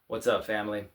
What's up, family?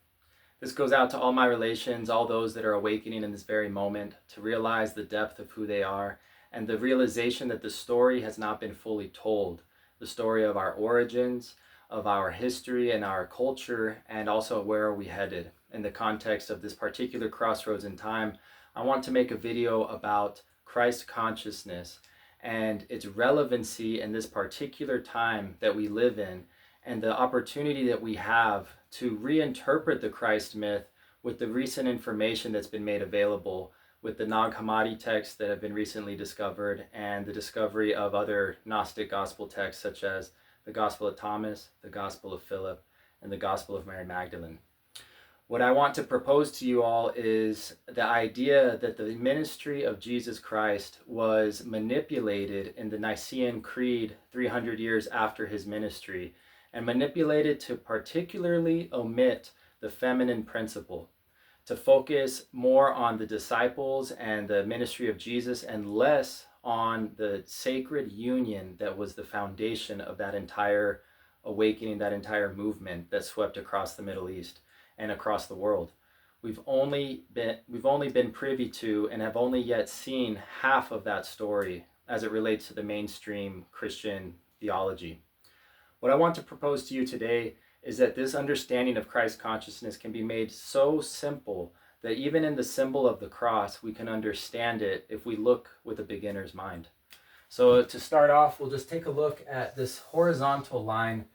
This goes out to all my relations, all those that are awakening in this very moment to realize the depth of who they are and the realization that the story has not been fully told. The story of our origins, of our history and our culture, and also where are we headed. In the context of this particular crossroads in time, I want to make a video about Christ consciousness and its relevancy in this particular time that we live in, and the opportunity that we have to reinterpret the Christ myth with the recent information that's been made available with the Nag Hammadi texts that have been recently discovered and the discovery of other Gnostic gospel texts such as the Gospel of Thomas, the Gospel of Philip, and the Gospel of Mary Magdalene. What I want to propose to you all is the idea that the ministry of Jesus Christ was manipulated in the Nicene Creed 300 years after his ministry, and manipulated to particularly omit the feminine principle, to focus more on the disciples and the ministry of Jesus and less on the sacred union that was the foundation of that entire awakening, that entire movement that swept across the Middle East and across the world. We've only been privy to and have only yet seen half of that story as it relates to the mainstream Christian theology. What I want to propose to you today is that this understanding of Christ consciousness can be made so simple that even in the symbol of the cross, we can understand it if we look with a beginner's mind. So to start off, we'll just take a look at this horizontal line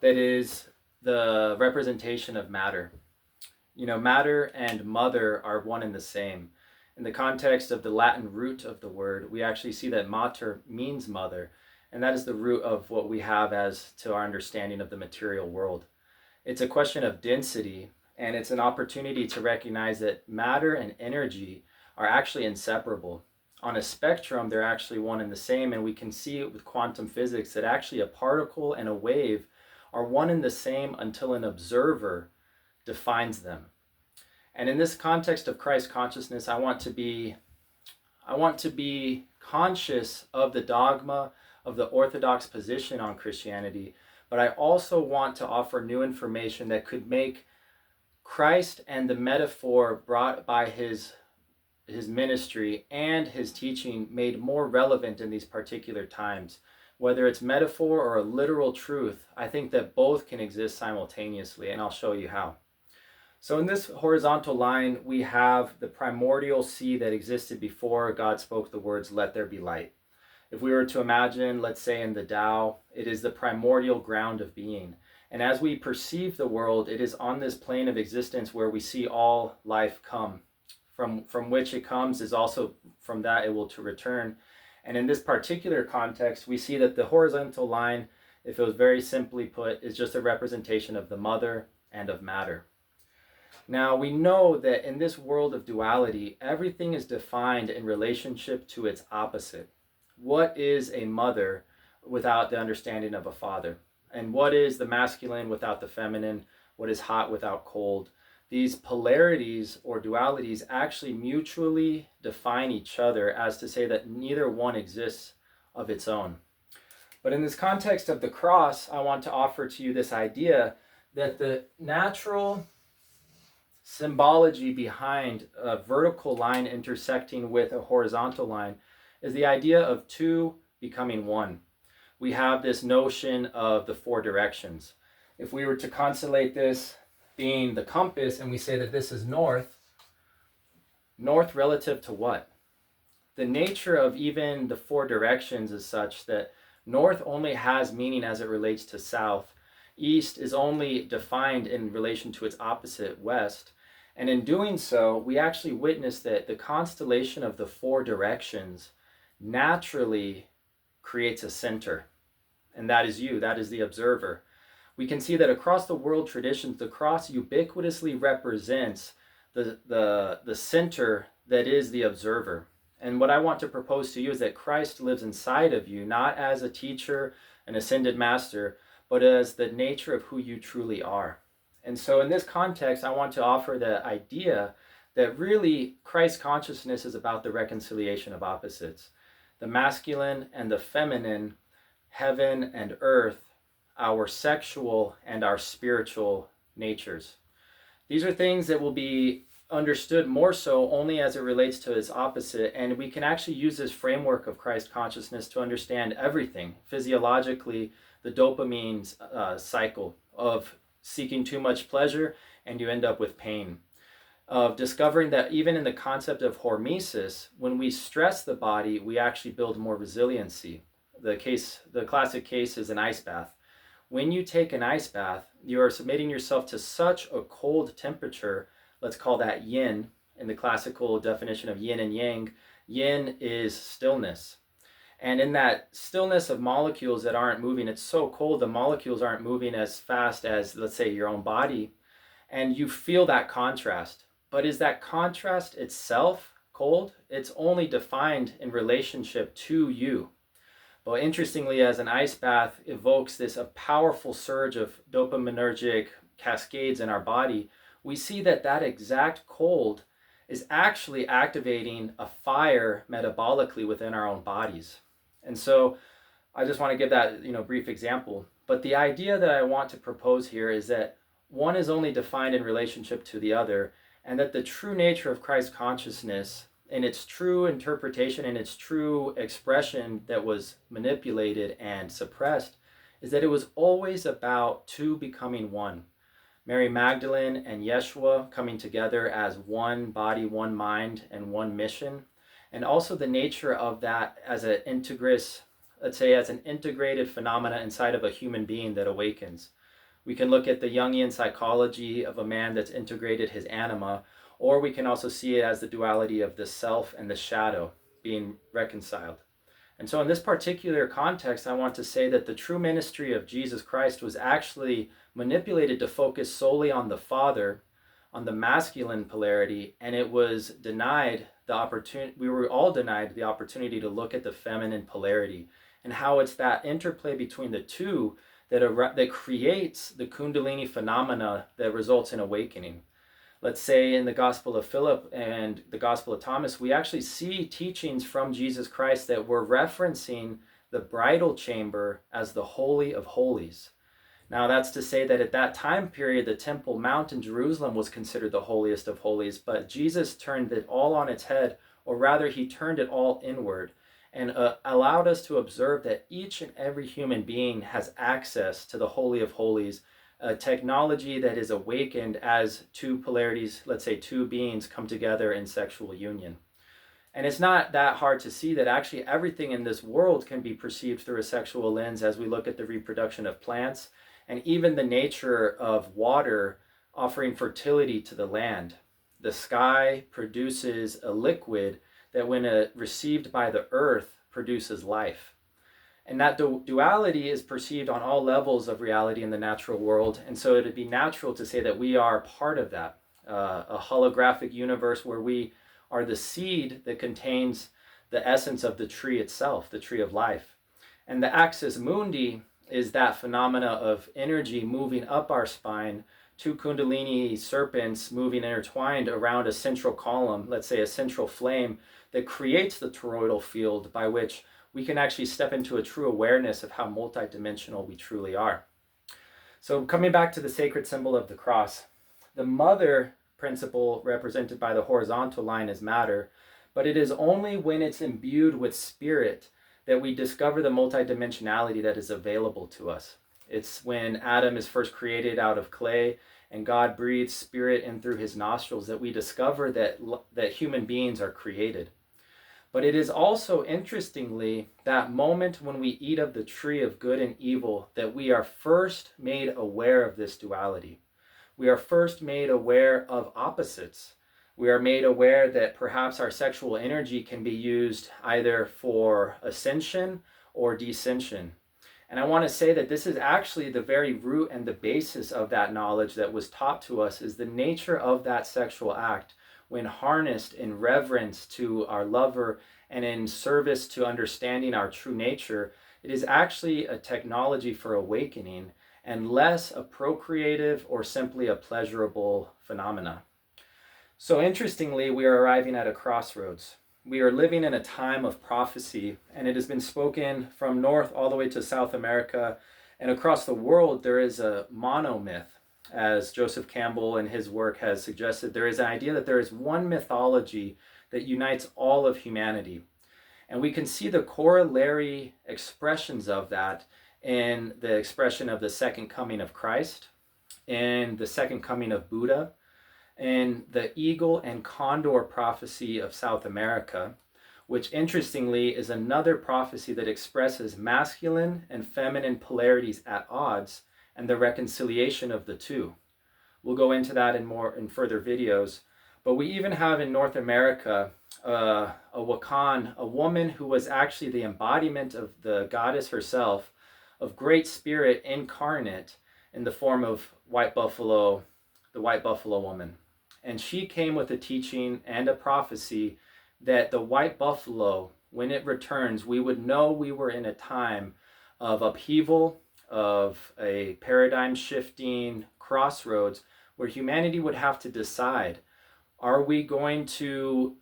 that is the representation of matter. You know, matter and mother are one and the same. In the context of the Latin root of the word, we actually see that mater means mother, and that is the root of what we have as to our understanding of the material world. It's a question of density, and it's an opportunity to recognize that matter and energy are actually inseparable. On a spectrum, they're actually one and the same, and we can see it with quantum physics that actually a particle and a wave are one and the same until an observer defines them. And in this context of Christ consciousness, I want to be conscious of the dogma of the orthodox position on Christianity, but I also want to offer new information that could make Christ and the metaphor brought by his ministry and his teaching made more relevant in these particular times. Whether it's metaphor or a literal truth, I think that both can exist simultaneously, and I'll show you how. So in this horizontal line, we have the primordial sea that existed before God spoke the words, "Let there be light." If we were to imagine, let's say in the Tao, it is the primordial ground of being. And as we perceive the world, it is on this plane of existence where we see all life come. From which it comes is also from that it will to return. And in this particular context, we see that the horizontal line, if it was very simply put, is just a representation of the mother and of matter. Now, we know that in this world of duality, everything is defined in relationship to its opposite. What is a mother without the understanding of a father? And what is the masculine without the feminine? What is hot without cold? These polarities or dualities actually mutually define each other, as to say that neither one exists of its own. But in this context of the cross, I want to offer to you this idea that the natural symbology behind a vertical line intersecting with a horizontal line is the idea of two becoming one. We have this notion of the four directions. If we were to constellate this being the compass and we say that this is north, north relative to what? The nature of even the four directions is such that north only has meaning as it relates to south. East is only defined in relation to its opposite, west. And in doing so, we actually witness that the constellation of the four directions naturally creates a center. And that is you, that is the observer. We can see that across the world traditions, the cross ubiquitously represents the center that is the observer. And what I want to propose to you is that Christ lives inside of you, not as a teacher, an ascended master, but as the nature of who you truly are. And so in this context, I want to offer the idea that really Christ consciousness is about the reconciliation of opposites. The masculine and the feminine, heaven and earth, our sexual and our spiritual natures. These are things that will be understood more so only as it relates to its opposite, and we can actually use this framework of Christ consciousness to understand everything. Physiologically, the dopamine cycle of seeking too much pleasure and you end up with pain. Of discovering that even in the concept of hormesis, when we stress the body, we actually build more resiliency. The classic case is an ice bath. When you take an ice bath, you are submitting yourself to such a cold temperature. Let's call that yin. In the classical definition of yin and yang, yin is stillness. And in that stillness of molecules that aren't moving, it's so cold, the molecules aren't moving as fast as, let's say, your own body. And you feel that contrast. But is that contrast itself cold? It's only defined in relationship to you. But interestingly, as an ice bath evokes this a powerful surge of dopaminergic cascades in our body, we see that that exact cold is actually activating a fire metabolically within our own bodies. And so I just want to give that brief example. But the idea that I want to propose here is that one is only defined in relationship to the other, and that the true nature of Christ consciousness, in its true interpretation, in its true expression that was manipulated and suppressed, is that it was always about two becoming one. Mary Magdalene and Yeshua coming together as one body, one mind, and one mission. And also the nature of that as an integrous, let's say as an integrated phenomena inside of a human being that awakens. We can look at the Jungian psychology of a man that's integrated his anima, or we can also see it as the duality of the self and the shadow being reconciled. And so in this particular context, I want to say that the true ministry of Jesus Christ was actually manipulated to focus solely on the Father, on the masculine polarity, and it was denied the opportunity, we were all denied the opportunity to look at the feminine polarity and how it's that interplay between the two that creates the kundalini phenomena that results in awakening. Let's say in the Gospel of Philip and the Gospel of Thomas, we actually see teachings from Jesus Christ that were referencing the bridal chamber as the Holy of Holies. Now that's to say that at that time period, the Temple Mount in Jerusalem was considered the holiest of holies, but Jesus turned it all on its head, or rather he turned it all inward, and allowed us to observe that each and every human being has access to the Holy of Holies, a technology that is awakened as two polarities, let's say two beings come together in sexual union. And it's not that hard to see that actually everything in this world can be perceived through a sexual lens as we look at the reproduction of plants and even the nature of water offering fertility to the land. The sky produces a liquid that when received by the earth produces life. And that duality is perceived on all levels of reality in the natural world. And so it'd be natural to say that we are part of that, a holographic universe where we are the seed that contains the essence of the tree itself, the tree of life. And the axis mundi is that phenomena of energy moving up our spine, two kundalini serpents moving intertwined around a central column, let's say a central flame, that creates the toroidal field by which we can actually step into a true awareness of how multidimensional we truly are. So coming back to the sacred symbol of the cross, the mother principle represented by the horizontal line is matter, but it is only when it's imbued with spirit that we discover the multidimensionality that is available to us. It's when Adam is first created out of clay and God breathes spirit in through his nostrils that we discover that human beings are created. But it is also, interestingly, that moment when we eat of the tree of good and evil that we are first made aware of this duality. We are first made aware of opposites. We are made aware that perhaps our sexual energy can be used either for ascension or descension. And I want to say that this is actually the very root and the basis of that knowledge that was taught to us, is the nature of that sexual act when harnessed in reverence to our lover and in service to understanding our true nature. It is actually a technology for awakening and less a procreative or simply a pleasurable phenomena. So interestingly, we are arriving at a crossroads. We are living in a time of prophecy, and it has been spoken from North all the way to South America, and across the world there is a monomyth, as Joseph Campbell in his work has suggested, there is an idea that there is one mythology that unites all of humanity. And we can see the corollary expressions of that in the expression of the second coming of Christ, in the second coming of Buddha, in the eagle and condor prophecy of South America, which interestingly is another prophecy that expresses masculine and feminine polarities at odds and the reconciliation of the two. We'll go into that in further videos. But we even have in North America a Wakan, a woman who was actually the embodiment of the goddess herself, of great spirit incarnate in the form of white buffalo, the white buffalo woman. And she came with a teaching and a prophecy that the white buffalo, when it returns, we would know we were in a time of upheaval, of a paradigm shifting crossroads where humanity would have to decide, are we going to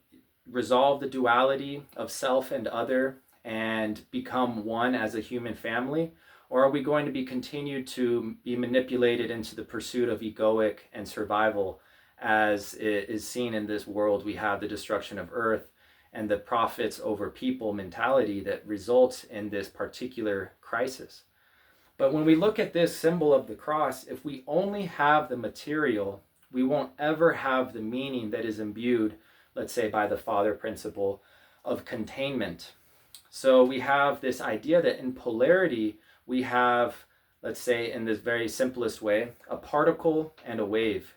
resolve the duality of self and other and become one as a human family? Or are we going to be continued to be manipulated into the pursuit of egoic and survival, as is seen in this world? We have the destruction of earth and the profits over people mentality that results in this particular crisis. But when we look at this symbol of the cross, if we only have the material, we won't ever have the meaning that is imbued, let's say, by the father principle of containment. So we have this idea that in polarity, we have, let's say in this very simplest way, a particle and a wave.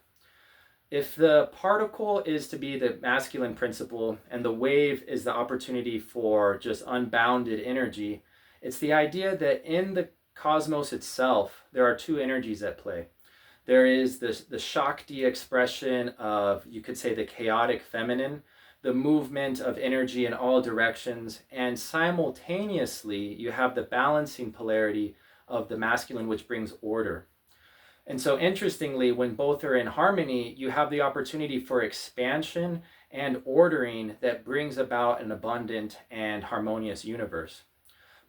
If the particle is to be the masculine principle and the wave is the opportunity for just unbounded energy, it's the idea that in the cosmos itself, there are two energies at play. There is the Shakti expression of, you could say, the chaotic feminine, the movement of energy in all directions, and simultaneously you have the balancing polarity of the masculine, which brings order. And so interestingly, when both are in harmony, you have the opportunity for expansion and ordering that brings about an abundant and harmonious universe.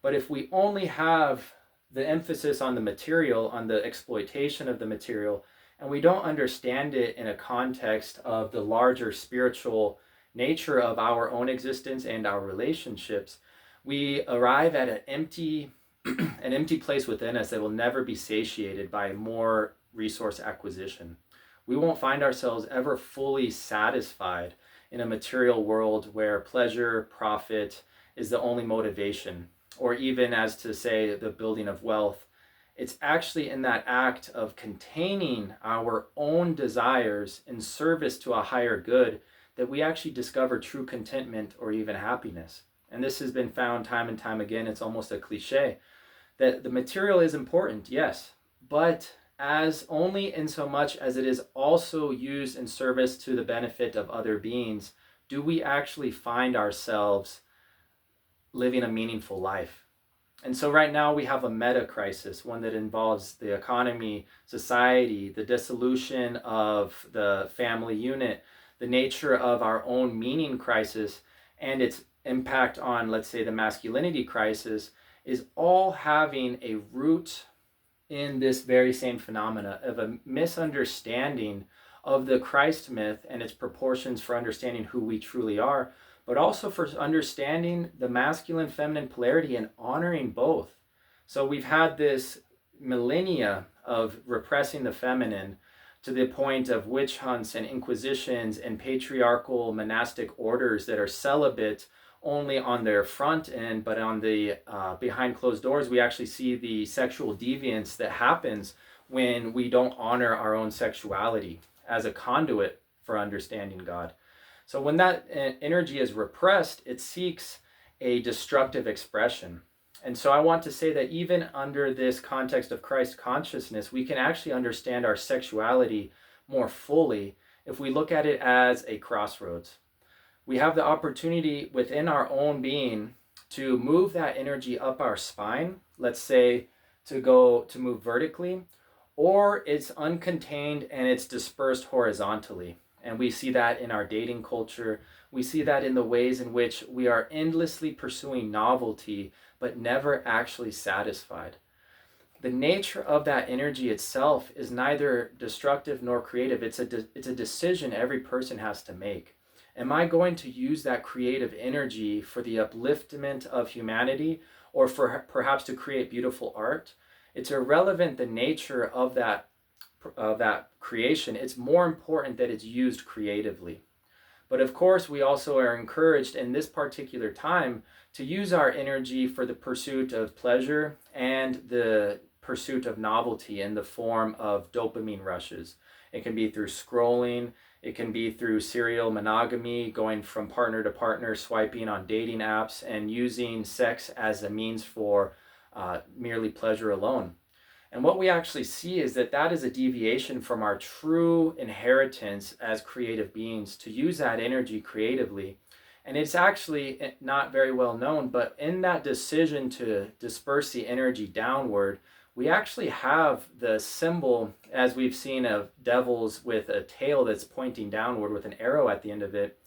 But if we only have the emphasis on the material, on the exploitation of the material, and we don't understand it in a context of the larger spiritual nature of our own existence and our relationships, we arrive at an empty place within us that will never be satiated by more resource acquisition. We won't find ourselves ever fully satisfied in a material world where pleasure, profit is the only motivation, or even as to say the building of wealth. It's actually in that act of containing our own desires in service to a higher good that we actually discover true contentment or even happiness. And this has been found time and time again. It's almost a cliche that the material is important, yes, but as only in so much as it is also used in service to the benefit of other beings, do we actually find ourselves living a meaningful life. And so right now we have a meta crisis, one that involves the economy, society, the dissolution of the family unit, the nature of our own meaning crisis, and its impact on, let's say, the masculinity crisis, is all having a root in this very same phenomena of a misunderstanding of the Christ myth and its proportions for understanding who we truly are, but also for understanding the masculine feminine polarity and honoring both. So we've had this millennia of repressing the feminine to the point of witch hunts and inquisitions and patriarchal monastic orders that are celibate only on their front end, but on the behind closed doors, we actually see the sexual deviance that happens when we don't honor our own sexuality as a conduit for understanding God. So when that energy is repressed, it seeks a destructive expression. And so I want to say that even under this context of Christ consciousness, we can actually understand our sexuality more fully if we look at it as a crossroads. We have the opportunity within our own being to move that energy up our spine, let's say to move vertically, or it's uncontained and it's dispersed horizontally. And we see that in our dating culture. We see that in the ways in which we are endlessly pursuing novelty, but never actually satisfied. the nature of that energy itself is neither destructive nor creative. It's a decision every person has to make. Am I going to use that creative energy for the upliftment of humanity, or for perhaps to create beautiful art? It's irrelevant the nature of that creation. It's more important that it's used creatively. But of course, we also are encouraged in this particular time to use our energy for the pursuit of pleasure and the pursuit of novelty in the form of dopamine rushes. It can be through scrolling, it can be through serial monogamy, going from partner to partner, swiping on dating apps, and using sex as a means for merely pleasure alone. And what we actually see is that that is a deviation from our true inheritance as creative beings, to use that energy creatively. And it's actually not very well known, but in that decision to disperse the energy downward, we actually have the symbol, as we've seen, of devils with a tail that's pointing downward with an arrow at the end of it.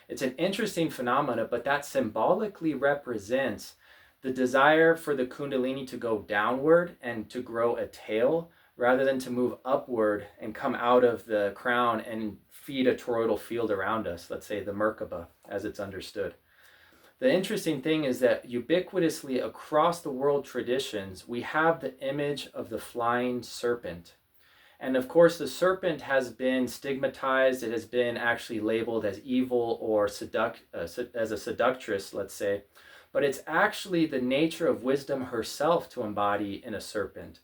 It's an interesting phenomena, but that symbolically represents the desire for the kundalini to go downward and to grow a tail, rather than to move upward and come out of the crown and feed a toroidal field around us, let's say the Merkaba, as it's understood. The interesting thing is that ubiquitously across the world traditions, we have the image of the flying serpent. And of course, the serpent has been stigmatized. It has been actually labeled as evil or as a seductress, let's say. But it's actually the nature of wisdom herself to embody in a serpent.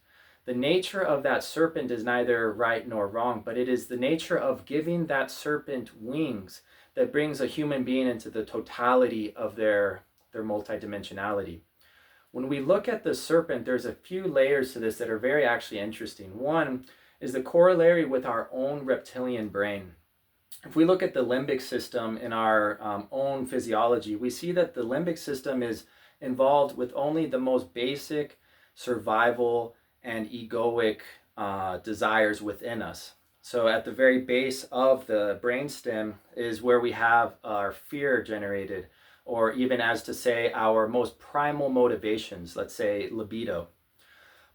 The nature of that serpent is neither right nor wrong, but it is the nature of giving that serpent wings that brings a human being into the totality of their multidimensionality. When we look at the serpent, there's a few layers to this that are very actually interesting. One is the corollary with our own reptilian brain. If we look at the limbic system in our own physiology, we see that the limbic system is involved with only the most basic survival and egoic desires within us. So at the very base of the brainstem is where we have our fear generated, or even as to say our most primal motivations, let's say libido.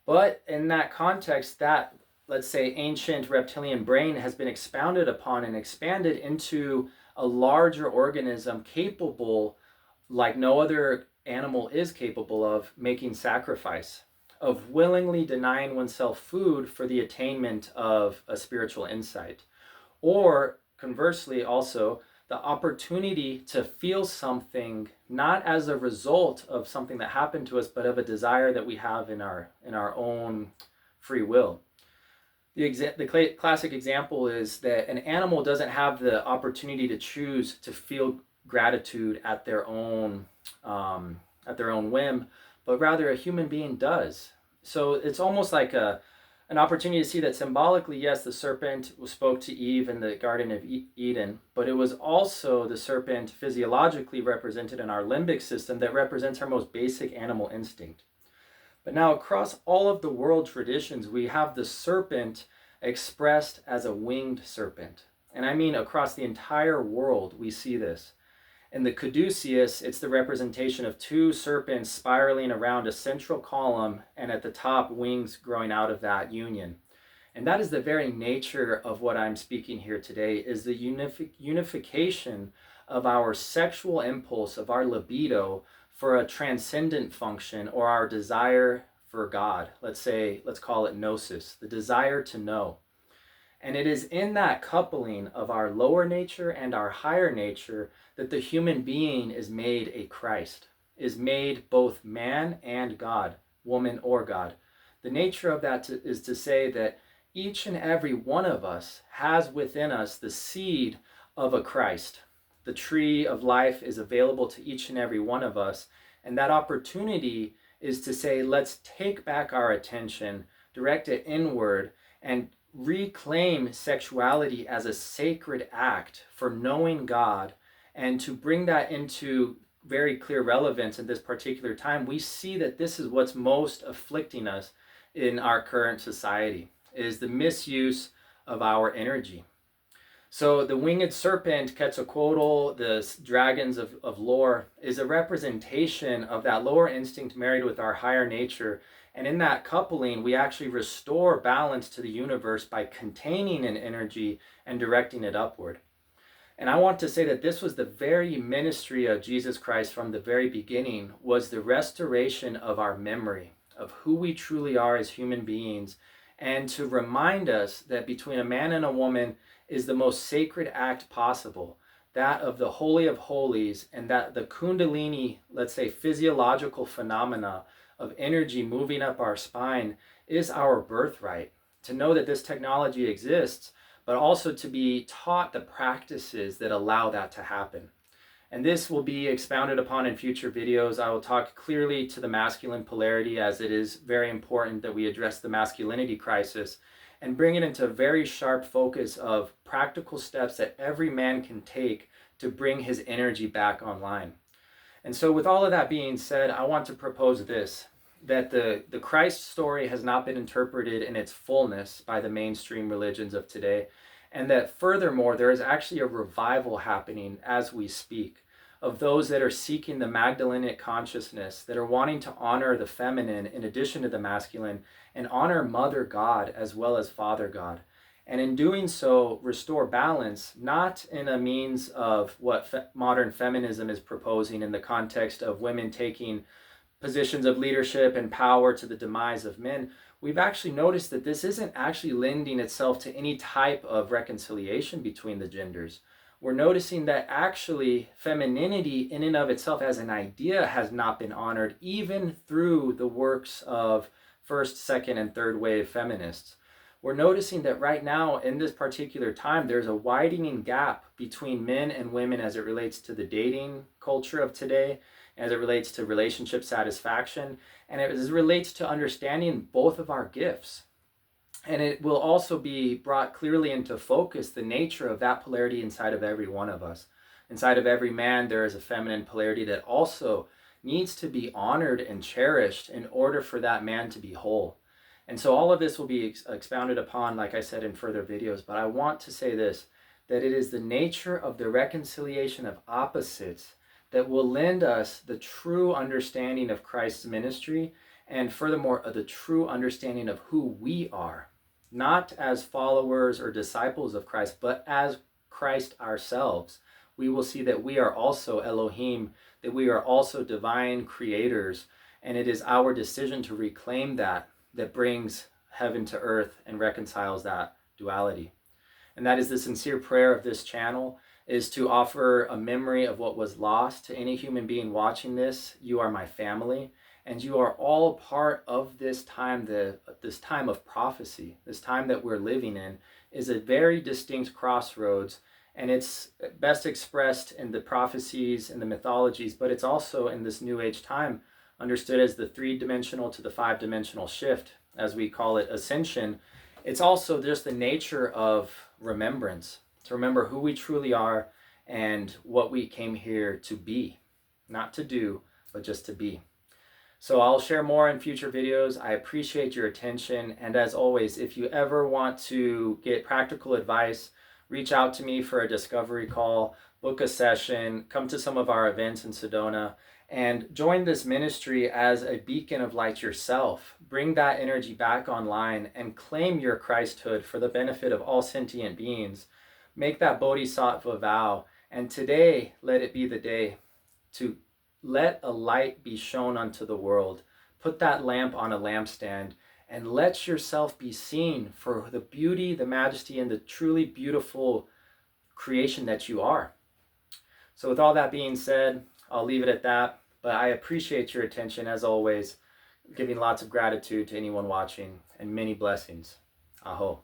But in that context, that, let's say, ancient reptilian brain has been expounded upon and expanded into a larger organism capable, like no other animal is capable of, making sacrifice, of willingly denying oneself food for the attainment of a spiritual insight. Or conversely, also, the opportunity to feel something not as a result of something that happened to us, but of a desire that we have in our own free will. The classic example is that an animal doesn't have the opportunity to choose to feel gratitude at their own whim, but rather a human being does. So it's almost like an opportunity to see that symbolically, yes, the serpent spoke to Eve in the Garden of Eden, but it was also the serpent physiologically represented in our limbic system that represents our most basic animal instinct. But now across all of the world traditions, we have the serpent expressed as a winged serpent. And I mean across the entire world, we see this. In the caduceus, it's the representation of two serpents spiraling around a central column, and at the top, wings growing out of that union. And that is the very nature of what I'm speaking here today, is the unification of our sexual impulse, of our libido, for a transcendent function, or our desire for God. Let's call it gnosis, the desire to know. And it is in that coupling of our lower nature and our higher nature that the human being is made a Christ, is made both man and God, woman or God. The nature of that is to say that each and every one of us has within us the seed of a Christ. The tree of life is available to each and every one of us. And that opportunity is to say, let's take back our attention, direct it inward, and reclaim sexuality as a sacred act for knowing God, and to bring that into very clear relevance in this particular time. We see that this is what's most afflicting us in our current society, is the misuse of our energy. So the winged serpent, Quetzalcoatl, the dragons of lore, is a representation of that lower instinct married with our higher nature, And in that coupling, we actually restore balance to the universe by containing an energy and directing it upward. And I want to say that this was the very ministry of Jesus Christ from the very beginning, was the restoration of our memory of who we truly are as human beings, and to remind us that between a man and a woman is the most sacred act possible, that of the Holy of Holies, and that the kundalini, let's say physiological phenomena of energy moving up our spine, is our birthright. To know that this technology exists, but also to be taught the practices that allow that to happen. And this will be expounded upon in future videos. I will talk clearly to the masculine polarity, as it is very important that we address the masculinity crisis and bring it into a very sharp focus of practical steps that every man can take to bring his energy back online. And so with all of that being said, I want to propose this, that the Christ story has not been interpreted in its fullness by the mainstream religions of today, and that furthermore, there is actually a revival happening as we speak of those that are seeking the Magdalenic consciousness, that are wanting to honor the feminine in addition to the masculine, and honor Mother God as well as Father God. And in doing so, restore balance, not in a means of what modern feminism is proposing in the context of women taking positions of leadership and power to the demise of men. We've actually noticed that this isn't actually lending itself to any type of reconciliation between the genders. We're noticing that actually femininity in and of itself as an idea has not been honored, even through the works of first, second, and third wave feminists. We're noticing that right now in this particular time, there's a widening gap between men and women as it relates to the dating culture of today, as it relates to relationship satisfaction, and as it relates to understanding both of our gifts. And it will also be brought clearly into focus the nature of that polarity inside of every one of us. Inside of every man, there is a feminine polarity that also needs to be honored and cherished in order for that man to be whole. And so all of this will be expounded upon, like I said, in further videos. But I want to say this, that it is the nature of the reconciliation of opposites that will lend us the true understanding of Christ's ministry, and furthermore, the true understanding of who we are, not as followers or disciples of Christ, but as Christ ourselves. We will see that we are also Elohim, that we are also divine creators, and it is our decision to reclaim that brings heaven to earth and reconciles that duality. And that is the sincere prayer of this channel, is to offer a memory of what was lost to any human being watching this. You are my family, and you are all part of this time. This time of prophecy, this time that we're living in, is a very distinct crossroads, and it's best expressed in the prophecies and the mythologies, but it's also in this New Age time, understood as the 3-dimensional to the 5-dimensional shift, as we call it, ascension. It's also just the nature of remembrance, to remember who we truly are and what we came here to be, not to do, but just to be. So I'll share more in future videos. I appreciate your attention. And as always, if you ever want to get practical advice, reach out to me for a discovery call, book a session, come to some of our events in Sedona, and join this ministry as a beacon of light yourself. Bring that energy back online and claim your Christhood for the benefit of all sentient beings. Make that bodhisattva vow, and today let it be the day to let a light be shown unto the world. Put that lamp on a lampstand and let yourself be seen for the beauty, the majesty, and the truly beautiful creation that you are. So with all that being said, I'll leave it at that. But I appreciate your attention as always, giving lots of gratitude to anyone watching, and many blessings. Aho.